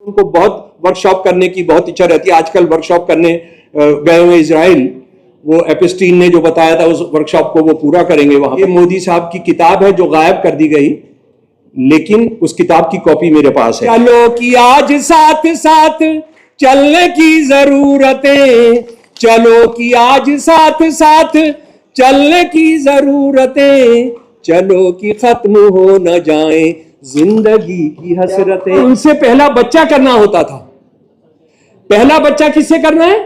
उनको बहुत वर्कशॉप करने की बहुत इच्छा रहती है। आजकल वर्कशॉप करने गए हुए इजराइल, वो एपिस्टीन ने जो बताया था उस वर्कशॉप को वो पूरा करेंगे वहां पे। मोदी साहब की किताब है जो गायब कर दी गई, लेकिन उस किताब की कॉपी मेरे पास है। चलो कि आज साथ साथ चलने की जरूरतें, चलो कि आज साथ साथ चलने की जरूरतें, चलो कि खत्म हो न जाए जिंदगी की हसरतें। उनसे पहला बच्चा करना होता था। पहला बच्चा किससे करना है?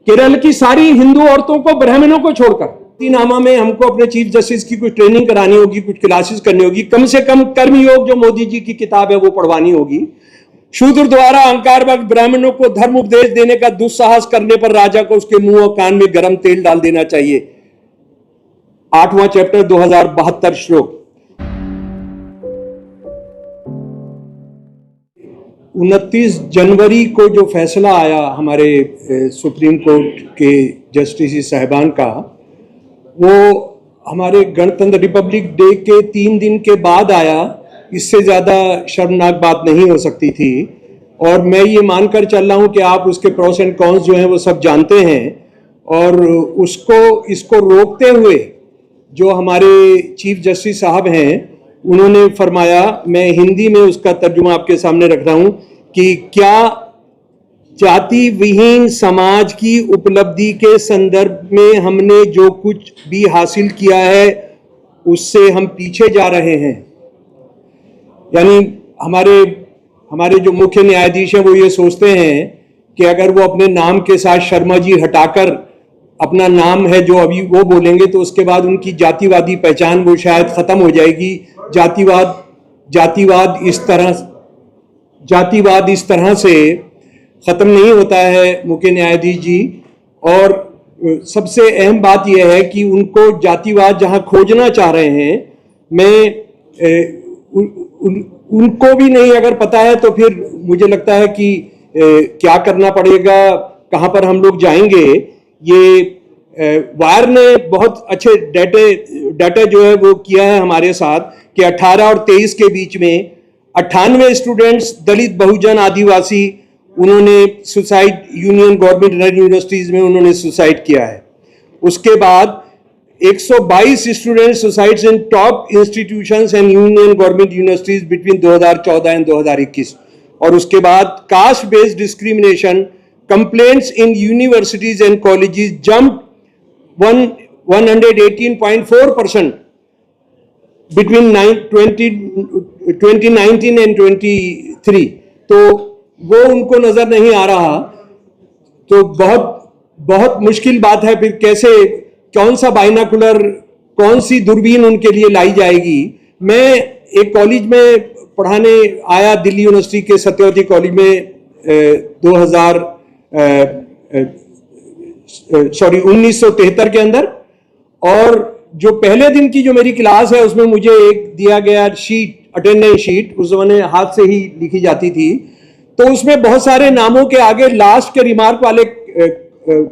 केरल की सारी हिंदू औरतों को, ब्राह्मणों को छोड़कर। नामा में हमको अपने चीफ जस्टिस की कुछ ट्रेनिंग करानी होगी, कुछ क्लासेस करनी होगी, कम से कम कर्मयोग जो मोदी जी की किताब है वो पढ़वानी होगी। शूद्र द्वारा अहंकारवश ब्राह्मणों को धर्म उपदेश देने का दुस्साहस करने पर राजा को उसके मुंह और कान में गर्म तेल डाल देना चाहिए। 8वां चैप्टर 2072 श्लोक। 29 जनवरी को जो फैसला आया हमारे सुप्रीम कोर्ट के जस्टिस साहिबान का, वो हमारे गणतंत्र रिपब्लिक डे के 3 दिन के बाद आया। इससे ज़्यादा शर्मनाक बात नहीं हो सकती थी। और मैं ये मानकर चल रहा हूँ कि आप उसके प्रोस एंड कॉन्स जो हैं वो सब जानते हैं। और इसको रोकते हुए जो हमारे चीफ जस्टिस साहब हैं उन्होंने फरमाया, मैं हिंदी में उसका तर्जुमा आपके सामने रख रहा हूं, कि क्या जाति विहीन समाज की उपलब्धि के संदर्भ में हमने जो कुछ भी हासिल किया है उससे हम पीछे जा रहे हैं। यानी हमारे जो मुख्य न्यायाधीश हैं वो ये सोचते हैं कि अगर वो अपने नाम के साथ शर्मा जी हटाकर अपना नाम है जो अभी वो बोलेंगे तो उसके बाद उनकी जातिवादी पहचान वो शायद खत्म हो जाएगी। जातिवाद इस तरह से खत्म नहीं होता है मुख्य न्यायाधीश जी। और सबसे अहम बात यह है कि उनको जातिवाद जहां खोजना चाह रहे हैं, उनको भी नहीं अगर पता है तो फिर मुझे लगता है कि क्या करना पड़ेगा, कहां पर हम लोग जाएंगे। ये वायर ने बहुत अच्छे डाटा जो है वो किया है हमारे साथ कि 18 और 23 के बीच में 98 स्टूडेंट्स दलित, बहुजन, आदिवासी, उन्होंने सुसाइड, यूनियन गवर्नमेंट यूनिवर्सिटीज में उन्होंने सुसाइड किया है। उसके बाद 122 students suicides in top institutions and union government universities between 2014 and 2021। और उसके बाद caste based discrimination complaints in universities and colleges jump 118.4% between 2019 and 23। तो वो उनको नजर नहीं आ रहा। तो बहुत मुश्किल बात है। फिर कैसे, कौन सा बाइनाकुलर, कौन सी दूरबीन उनके लिए लाई जाएगी। मैं एक कॉलेज में पढ़ाने आया, दिल्ली यूनिवर्सिटी के सत्यवती कॉलेज में 1973 के अंदर। और जो पहले दिन की जो मेरी क्लास है उसमें मुझे एक दिया गया शीट, अटेंडेंस शीट, उस जमाने हाथ से ही लिखी जाती थी। तो उसमें बहुत सारे नामों के आगे लास्ट के रिमार्क वाले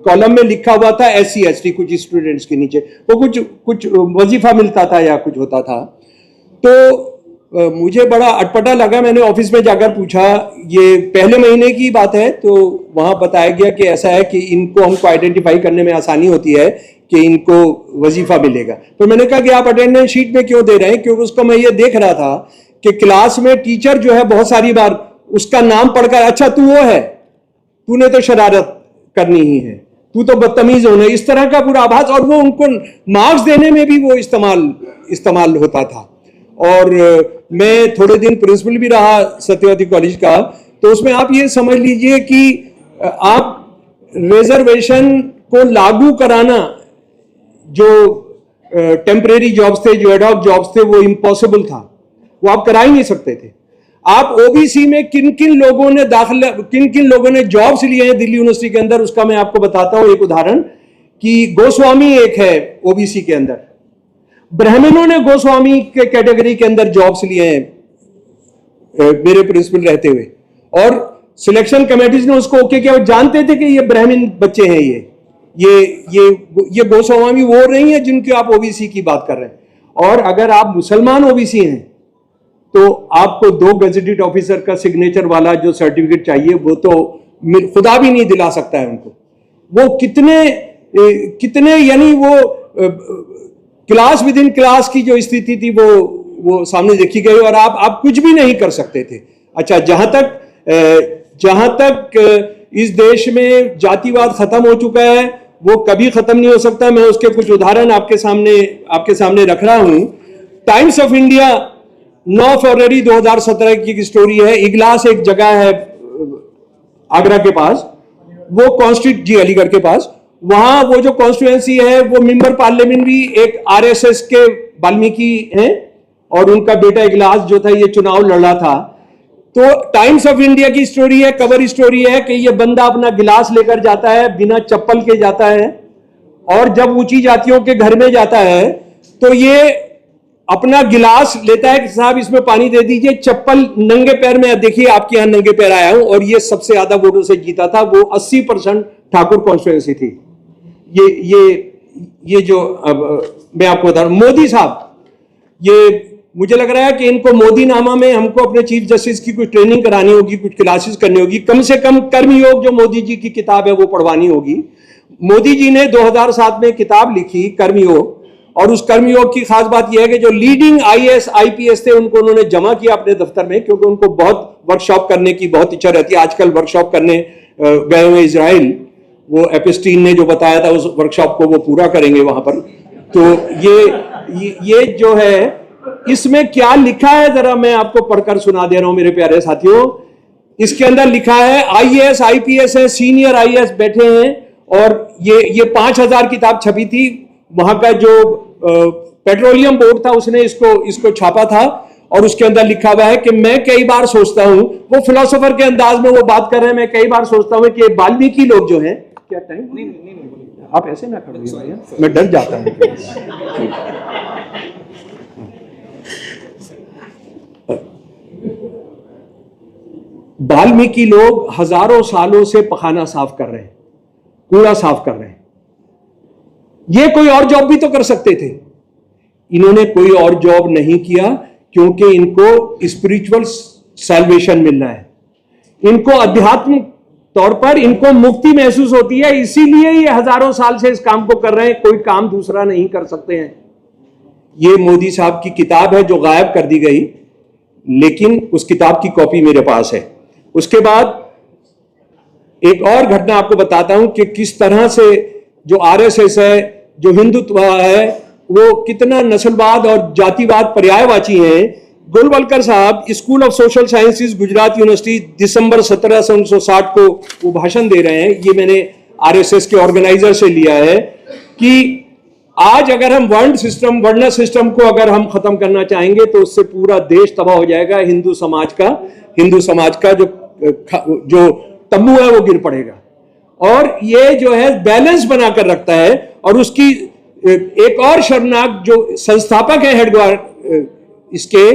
कॉलम में लिखा हुआ था SC ST, कुछ स्टूडेंट्स के नीचे वो कुछ वजीफा मिलता था या कुछ होता था। तो मुझे बड़ा अटपटा लगा। मैंने ऑफिस में जाकर पूछा, ये पहले महीने की बात है, तो वहां बताया गया कि ऐसा है कि इनको हमको आइडेंटिफाई करने में आसानी होती है कि इनको वजीफा मिलेगा। तो मैंने कहा कि आप अटेंडेंस शीट में क्यों दे रहे हैं, क्योंकि उसको मैं ये देख रहा था कि क्लास में टीचर जो है बहुत सारी बार उसका नाम पढ़कर, अच्छा तू वो है, तूने तो शरारत करनी ही है, तू तो बदतमीज होना, इस तरह का पूरा आभास। और वो उनको मार्क्स देने में भी वो इस्तेमाल होता था। और मैं थोड़े दिन प्रिंसिपल भी रहा सत्यवती कॉलेज का। तो उसमें आप ये समझ लीजिए कि आप रिजर्वेशन को लागू कराना, जो टेम्परेरी जॉब्स थे, जो एडॉक जॉब्स थे, वो इम्पॉसिबल था, वो आप करा ही नहीं सकते थे। आप ओबीसी में किन किन लोगों ने जॉब्स लिए हैं दिल्ली यूनिवर्सिटी के अंदर, उसका मैं आपको बताता हूं एक उदाहरण। कि गोस्वामी एक है ओबीसी के अंदर, ब्राह्मणों ने गोस्वामी के कैटेगरी के अंदर जॉब्स लिए हैं मेरे प्रिंसिपल रहते हुए। और सिलेक्शन कमेटीज ने उसको ओके किया। जानते थे कि ये ब्राह्मण बच्चे हैं, ये गोस्वामी वो नहीं है जिनकी आप ओबीसी की बात कर रहे हैं। और अगर आप मुसलमान ओबीसी हैं तो आपको 2 गजेटेड ऑफिसर का सिग्नेचर वाला जो सर्टिफिकेट चाहिए वो तो खुदा भी नहीं दिला सकता है उनको। वो कितने यानी वो क्लास विद इन क्लास की जो स्थिति थी वो सामने देखी गई और आप कुछ भी नहीं कर सकते थे। अच्छा, जहां तक इस देश में जातिवाद खत्म हो चुका है वो कभी खत्म नहीं हो सकता। मैं उसके कुछ उदाहरण आपके सामने रख रहा हूं। टाइम्स ऑफ इंडिया 9 फरवरी 2017 की स्टोरी है। इगलास एक जगह है आगरा के पास, वो अलीगढ़ के पास, वहां वो जो कॉन्स्टिट्यूएंसी है वो मेंबर पार्लियामेंट भी एक आरएसएस के वाल्मीकि हैं और उनका बेटा इगलास जो था ये चुनाव लड़ा था। तो टाइम्स ऑफ इंडिया की स्टोरी है, कवर स्टोरी है कि ये बंदा अपना गिलास लेकर जाता है, बिना चप्पल के जाता है और जब ऊंची जातियों के घर में जाता है तो ये अपना गिलास लेता है कि साहब इसमें पानी दे दीजिए, चप्पल नंगे पैर में, देखिए आपके यहां नंगे पैर आया हूं, और ये सबसे ज्यादा वोटों से जीता था। वो 80% ठाकुर कॉन्स्टिट्यूएंसी थी। ये जो मैं आपको बता रहा हूं, मोदी साहब, ये मुझे लग रहा है कि इनको मोदी नामा में हमको अपने चीफ जस्टिस की कुछ ट्रेनिंग करानी होगी, कुछ क्लासेस करनी होगी, कम से कम कर्मयोग जो मोदी जी की किताब है वो पढ़वानी होगी। मोदी जी ने 2007 में किताब लिखी कर्मयोग, और उस कर्मयोग की खास बात यह है कि जो लीडिंग आईएएस आईपीएस थे उनको उन्होंने जमा किया अपने दफ्तर में, क्योंकि उनको बहुत वर्कशॉप करने की बहुत इच्छा रहती है। आजकल वर्कशॉप करने गए हुए इजराइल, वो एपिस्टीन ने जो बताया था उस वर्कशॉप को वो पूरा करेंगे वहां पर। तो ये जो है इसमें क्या लिखा है जरा मैं आपको पढ़कर सुना दे रहा हूं मेरे प्यारे साथियों। इसके अंदर लिखा है आईएएस आईपीएस है, सीनियर आईएएस बैठे हैं, और ये 5000 किताब छपी थी। वहां का जो पेट्रोलियम बोर्ड था उसने इसको छापा था, और उसके अंदर लिखा हुआ है कि मैं कई बार सोचता हूं, वो फिलोसोफर के अंदाज में वो बात कर रहे हैं, मैं कई बार सोचता हूं कि वाल्मीकि लोग जो हैं, क्या टाइम नहीं, आप ऐसे ना करिए भैया, मैं डर जाता हूं। वाल्मीकि लोग हजारों सालों से पखाना साफ कर रहे हैं, कूड़ा साफ कर रहे हैं। ये कोई और जॉब भी तो कर सकते थे, इन्होंने कोई और जॉब नहीं किया, क्योंकि इनको स्पिरिचुअल सैल्वेशन मिलना है, इनको आध्यात्मिक तौर पर इनको मुक्ति महसूस होती है, इसीलिए ये हजारों साल से इस काम को कर रहे हैं, कोई काम दूसरा नहीं कर सकते हैं। ये मोदी साहब की किताब है जो गायब कर दी गई, लेकिन उस किताब की कॉपी मेरे पास है। उसके बाद एक और घटना आपको बताता हूं कि किस तरह से जो आरएसएस है, जो हिंदुत्व है, वो कितना नस्लवाद और जातिवाद पर्यायवाची हैं। गोलवलकर साहब school of social sciences Gujarat university दिसंबर 17 1960 को वो भाषण दे रहे हैं। ये मैंने आरएसएस के ऑर्गेनाइजर से लिया है कि आज अगर हम वर्ण सिस्टम को अगर हम खत्म करना चाहेंगे तो उससे पूरा देश तबाह हो जाएगा। हिंदू समाज का जो तंबू है वो गिर पड़ेगा। और ये जो है बैलेंस बनाकर रखता है। और उसकी एक और शर्मनाक जो संस्थापक है हेडगेवार इसके,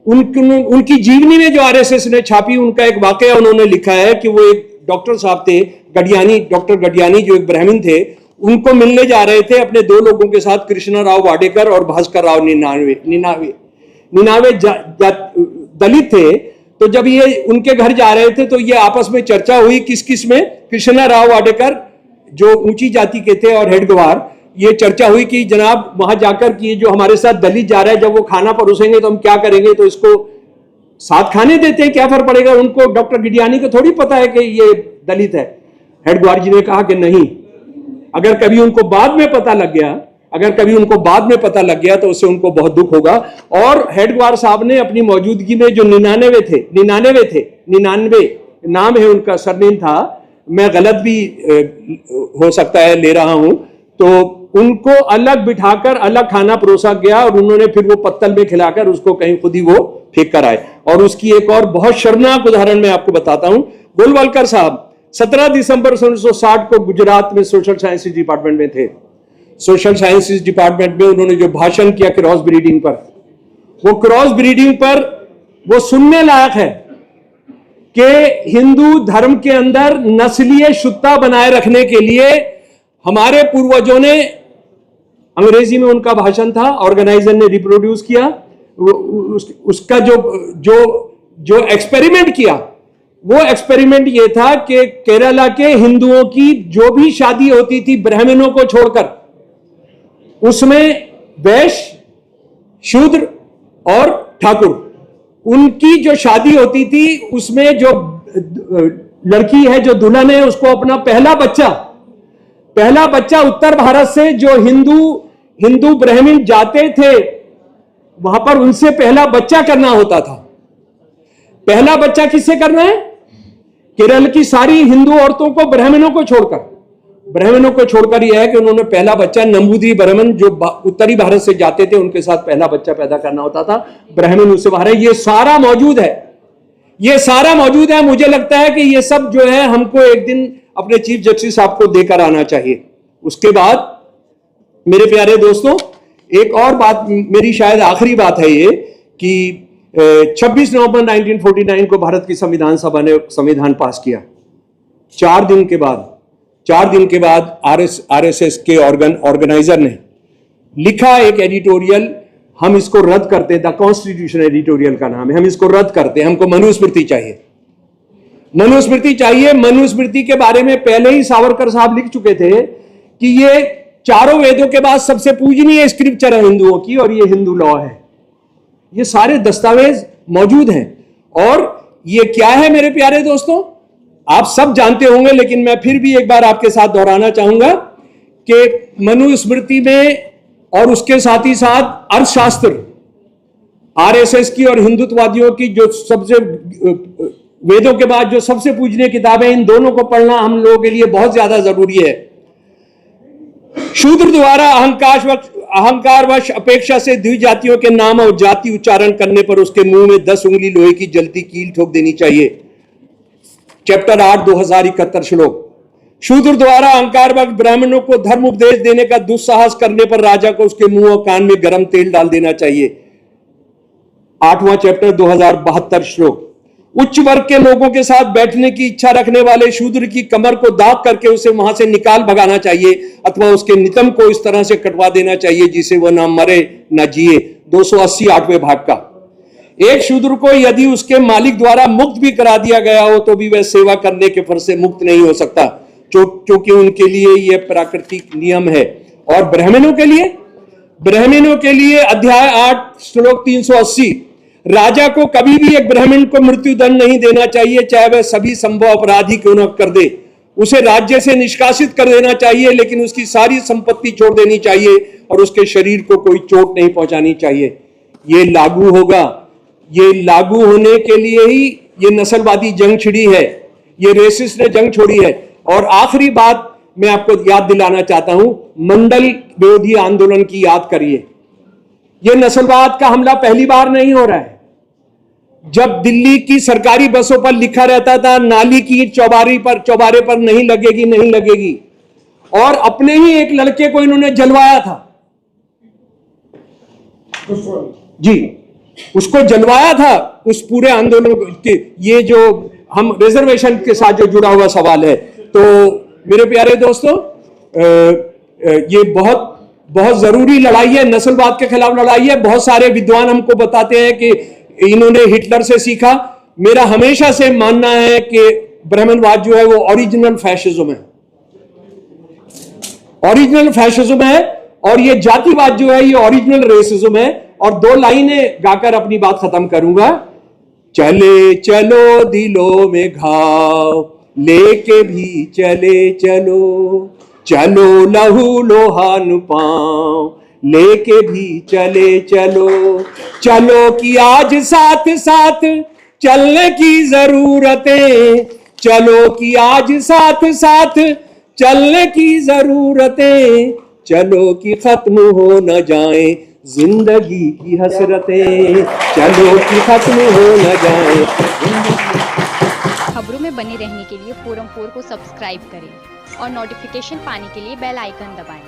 उनकी जीवनी में जो आरएसएस ने छापी, उनका एक वाकया उन्होंने लिखा है कि वो एक डॉक्टर साहब थे, डॉक्टर गडियानी, जो एक ब्राह्मण थे, उनको मिलने जा रहे थे अपने 2 लोगों के साथ, कृष्णा राव वाडेकर और भास्कर राव निनावे दलित थे। तो जब ये उनके घर जा रहे थे तो ये आपस में चर्चा हुई किस में, कृष्णा राव वाडेकर जो ऊंची जाति के थे और हेडगेवार, ये चर्चा हुई कि जनाब वहां जाकर कि जो हमारे साथ दलित जा रहा है, जब वो खाना परोसेंगे तो हम क्या करेंगे, तो इसको साथ खाने देते हैं, क्या फर्क पड़ेगा। उनको डॉक्टर गिडियानी को थोड़ी पता है कि ये दलित है। हेडगेवार जी ने कहा कि नहीं, अगर कभी उनको बाद में पता लग गया तो उससे उनको बहुत दुख होगा। और हेडगेवार साहब ने अपनी मौजूदगी में जो 99 नाम है उनका, सरनेम था, मैं गलत भी हो सकता है ले रहा हूं, तो उनको अलग बिठाकर अलग खाना परोसा गया और उन्होंने फिर वो पत्तल में खिलाकर उसको कहीं खुद ही वो फेंक कर आए। और उसकी एक और बहुत शर्मनाक उदाहरण मैं आपको बताता हूं। गोलवलकर साहब 17 दिसंबर 1960 को गुजरात में सोशल साइंसेज डिपार्टमेंट में थे। सोशल साइंसेज डिपार्टमेंट में उन्होंने जो भाषण किया क्रॉस ब्रीडिंग पर, वो क्रॉस ब्रीडिंग पर वो सुनने लायक है कि हिंदू धर्म के अंदर नस्लीय शुद्धता बनाए रखने के लिए हमारे पूर्वजों ने, अंग्रेजी में उनका भाषण था, ऑर्गेनाइजर ने रिप्रोड्यूस किया, उसका जो एक्सपेरिमेंट किया, वो एक्सपेरिमेंट ये था कि केरला के हिंदुओं की जो भी शादी होती थी ब्राह्मणों को छोड़कर, उसमें वैश्य, शूद्र और ठाकुर, उनकी जो शादी होती थी उसमें जो लड़की है, जो दुल्हन है, उसको अपना पहला बच्चा उत्तर भारत से जो हिंदू ब्राह्मण जाते थे वहां पर उनसे पहला बच्चा करना होता था। पहला बच्चा किससे करना है? केरल की सारी हिंदू औरतों को ब्राह्मणों को छोड़कर यह है कि उन्होंने पहला बच्चा नंबूदिरी ब्राह्मण जो उत्तरी भारत से जाते थे उनके साथ पहला बच्चा पैदा करना होता था। ब्राह्मण उससे बाहर है। ये सारा मौजूद है। मुझे लगता है कि ये सब जो है हमको एक दिन अपने चीफ जस्टिस साहब को देकर आना चाहिए। उसके बाद मेरे प्यारे दोस्तों, एक और बात, मेरी शायद आखिरी बात है ये, कि 26 नवंबर 1949 को भारत की संविधान सभा ने संविधान पास किया। 4 दिन के बाद आरएसएस के ऑर्गेनाइजर ने लिखा एक एडिटोरियल, हम इसको रद्द करते, द कॉन्स्टिट्यूशन एडिटोरियल का नाम है, हम इसको रद्द करते, हमको मनुस्मृति चाहिए। मनुस्मृति के बारे में पहले ही सावरकर साहब लिख चुके थे कि ये चारों वेदों के बाद सबसे पूजनीय स्क्रिप्चर है हिंदुओं की, और ये हिंदू लॉ है। ये सारे दस्तावेज मौजूद हैं। और ये क्या है मेरे प्यारे दोस्तों, आप सब जानते होंगे, लेकिन मैं फिर भी एक बार आपके साथ दोहराना चाहूंगा कि मनुस्मृति में और उसके साथ ही साथ अर्थशास्त्र, आरएसएस की और हिंदुत्ववादियों की जो सबसे वेदों के बाद जो सबसे पूजनीय किताबें, इन दोनों को पढ़ना हम लोगों के लिए बहुत ज्यादा जरूरी है। शूद्र द्वारा अहंकारवश अपेक्षा से द्विजातियों के नाम और जाति उच्चारण करने पर उसके मुंह में 10 उंगली लोहे की जलती कील ठोक देनी चाहिए। चैप्टर 8 2071 श्लोक। शूद्र द्वारा अहंकारवश ब्राह्मणों को धर्म उपदेश देने का दुस्साहस करने पर राजा को उसके मुंह और कान में गर्म तेल डाल देना चाहिए। 8वां चैप्टर 2072 श्लोक। उच्च वर्ग के लोगों के साथ बैठने की इच्छा रखने वाले शूद्र की कमर को दाग करके उसे वहां से निकाल भगाना चाहिए, अथवा उसके नितंब को इस तरह से कटवा देना चाहिए जिसे वह ना मरे ना जिए। 280 8वें भाग का। एक शूद्र को यदि उसके मालिक द्वारा मुक्त भी करा दिया गया हो तो भी वह सेवा करने के फर्ज से मुक्त नहीं हो सकता, क्योंकि उनके लिए यह प्राकृतिक नियम है। और ब्राह्मणों के लिए अध्याय 8 श्लोक 380। राजा को कभी भी एक ब्राह्मण को मृत्युदंड नहीं देना चाहिए, चाहे वह सभी संभव अपराधी क्यों न कर दे। उसे राज्य से निष्कासित कर देना चाहिए, लेकिन उसकी सारी संपत्ति छोड़ देनी चाहिए और उसके शरीर को कोई चोट नहीं पहुंचानी चाहिए। ये लागू होने के लिए ही ये नस्लवादी जंग छिड़ी है, ये रेसिस्ट ने जंग छोड़ी है। और आखिरी बात मैं आपको याद दिलाना चाहता हूं, मंडल विरोधी आंदोलन की याद करिए। यह नस्लवाद का हमला पहली बार नहीं हो रहा है। जब दिल्ली की सरकारी बसों पर लिखा रहता था नाली की चौबारे पर नहीं लगेगी, और अपने ही एक लड़के को इन्होंने जलवाया था जी, उसको जलवाया था उस पूरे आंदोलन के। ये जो हम रिजर्वेशन के साथ जो जुड़ा हुआ सवाल है, तो मेरे प्यारे दोस्तों, ये बहुत बहुत जरूरी लड़ाई है, नस्लवाद के खिलाफ लड़ाई है। बहुत सारे विद्वान हमको बताते हैं कि इन्होंने हिटलर से सीखा। मेरा हमेशा से मानना है कि ब्राह्मणवाद जो है वो ओरिजिनल फैशिज्म है, और ये जातिवाद जो है ये ओरिजिनल रेसिज्म है। और 2 लाइनें गाकर अपनी बात खत्म करूंगा। चले चलो दिलों में घाव लेके भी चले चलो लहू लोहान पांव लेके भी चले चलो कि आज साथ साथ चलने की जरूरतें, चलो कि आज साथ साथ चलने की जरूरतें, चलो कि खत्म हो न जाए जिंदगी की हसरतें, चलो कि खत्म हो न जाए। खबरों में बने रहने के लिए फोरम 4 को सब्सक्राइब करें और नोटिफिकेशन पाने के लिए बेल आइकन दबाएं।